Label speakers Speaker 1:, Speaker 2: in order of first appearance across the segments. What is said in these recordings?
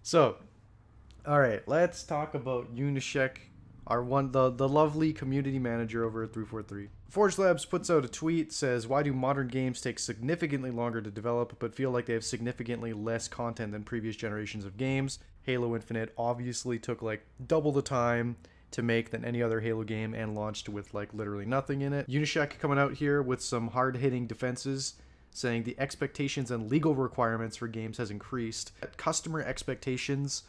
Speaker 1: So, all right, let's talk about Unishek, the lovely community manager over at 343. Forge Labs puts out a tweet, says, "Why do modern games take significantly longer to develop but feel like they have significantly less content than previous generations of games? Halo Infinite obviously took like double the time to make than any other Halo game and launched with like literally nothing in it." Unishek coming out here with some hard-hitting defenses, saying the expectations and legal requirements for games has increased. Customer expectations,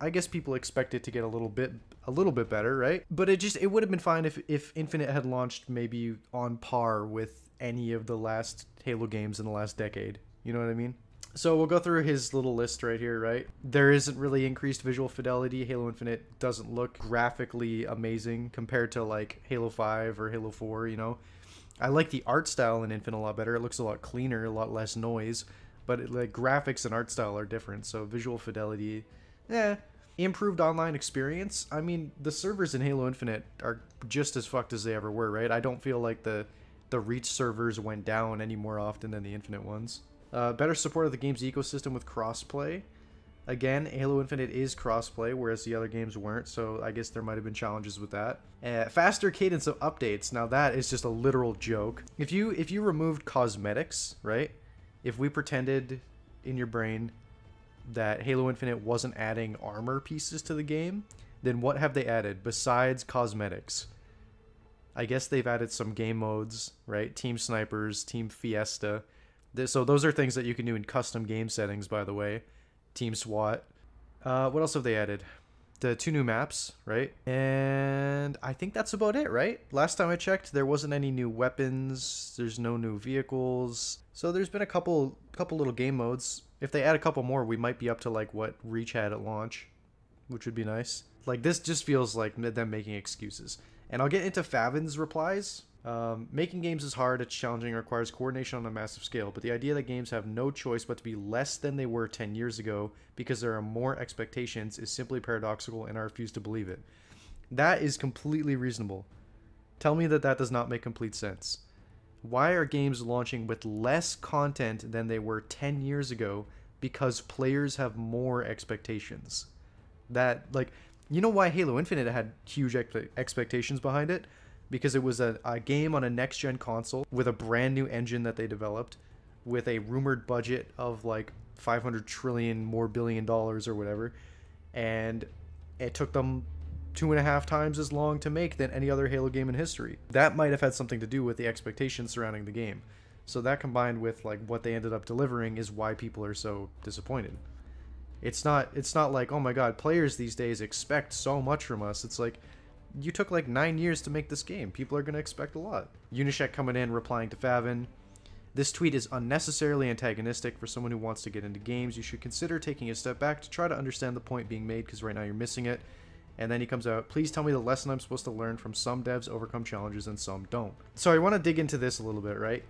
Speaker 1: I guess people expect it to get a little bit better, right? But it would have been fine if Infinite had launched maybe on par with any of the last Halo games in the last decade. You know what I mean? So we'll go through his little list right here, right? There isn't really increased visual fidelity. Halo Infinite doesn't look graphically amazing compared to like Halo 5 or Halo 4, you know? I like the art style in Infinite a lot better. It looks a lot cleaner, a lot less noise, but like graphics and art style are different. So visual fidelity, improved online experience. I mean, the servers in Halo Infinite are just as fucked as they ever were, right? I don't feel like the Reach servers went down any more often than the Infinite ones. Better support of the game's ecosystem with crossplay. Again, Halo Infinite is crossplay, whereas the other games weren't, so I guess there might have been challenges with that. Faster cadence of updates. Now that is just a literal joke. If you removed cosmetics, right? If we pretended in your brain that Halo Infinite wasn't adding armor pieces to the game, then what have they added besides cosmetics? I guess they've added some game modes, right? Team Snipers, Team Fiesta. So those are things that you can do in custom game settings, by the way. Team SWAT. What else have they added? The 2 new maps, right? And I think that's about it, right? Last time I checked, there wasn't any new weapons. There's no new vehicles. So there's been a couple little game modes. If they add a couple more, we might be up to like what Reach had at launch, which would be nice. Like this just feels like them making excuses. And I'll get into Favin's replies. Making games is hard, it's challenging, and requires coordination on a massive scale, but the idea that games have no choice but to be less than they were 10 years ago because there are more expectations is simply paradoxical, and I refuse to believe it. That is completely reasonable. Tell me that that does not make complete sense. Why are games launching with less content than they were 10 years ago because players have more expectations? That, like, you know why Halo Infinite had huge expectations behind it? Because it was a game on a next-gen console with a brand new engine that they developed with a rumored budget of like 500 trillion more billion dollars or whatever, and it took them 2.5 times as long to make than any other Halo game in history. That might have had something to do with the expectations surrounding the game. So that combined with like what they ended up delivering is why people are so disappointed. It's not like, oh my god, players these days expect so much from us. It's like, you took like 9 years to make this game. People are going to expect a lot. Unishek coming in, replying to Favin. This tweet is unnecessarily antagonistic. For someone who wants to get into games, you should consider taking a step back to try to understand the point being made, because right now you're missing it. And then he comes out, please tell me the lesson I'm supposed to learn from some devs overcome challenges and some don't. So I want to dig into this a little bit, right?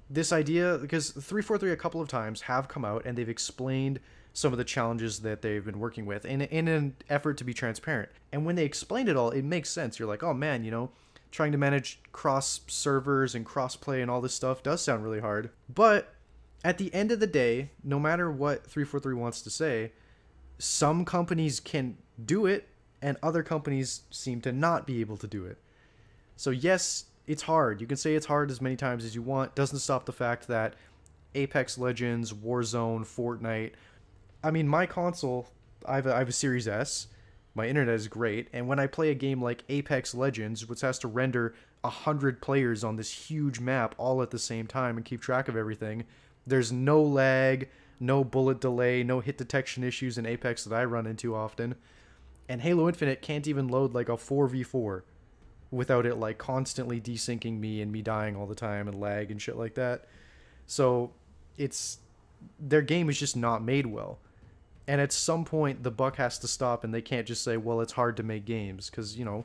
Speaker 1: This idea, because 343 a couple of times have come out and they've explained some of the challenges that they've been working with in an effort to be transparent. And when they explained it all, it makes sense. You're like, oh man, you know, trying to manage cross servers and crossplay and all this stuff does sound really hard. But at the end of the day, no matter what 343 wants to say, some companies can do it and other companies seem to not be able to do it. So yes, it's hard. You can say it's hard as many times as you want. Doesn't stop the fact that Apex Legends, Warzone, Fortnite, I mean, my console, I have a Series S, my internet is great, and when I play a game like Apex Legends, which has to render 100 players on this huge map all at the same time and keep track of everything, there's no lag, no bullet delay, no hit detection issues in Apex that I run into often, and Halo Infinite can't even load like a 4v4 without it like constantly desyncing me and me dying all the time and lag and shit like that. So their game is just not made well. And at some point, the buck has to stop, and they can't just say, well, it's hard to make games, because, you know,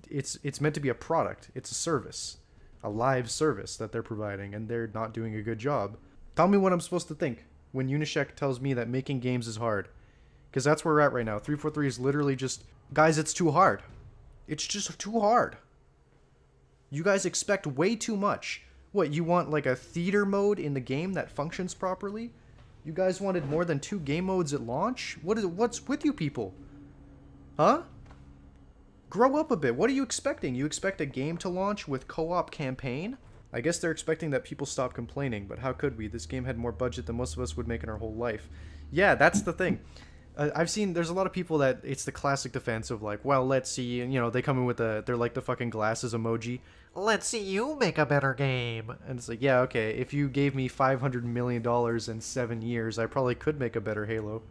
Speaker 1: it's meant to be a product. It's a service, a live service that they're providing, and they're not doing a good job. Tell me what I'm supposed to think when Unishek tells me that making games is hard, because that's where we're at right now. 343 is literally just, guys, it's too hard. It's just too hard. You guys expect way too much. What, you want like a theater mode in the game that functions properly? You guys wanted more than 2 game modes at launch? What's with you people? Huh? Grow up a bit. What are you expecting? You expect a game to launch with co-op campaign? I guess they're expecting that people stop complaining, but how could we? This game had more budget than most of us would make in our whole life. Yeah, that's the thing. I've seen there's a lot of people that it's the classic defense of like, well, let's see, and you know, they come in with they're like the fucking glasses emoji. Let's see you make a better game. And it's like, yeah, okay, if you gave me $500 million in 7 years, I probably could make a better Halo.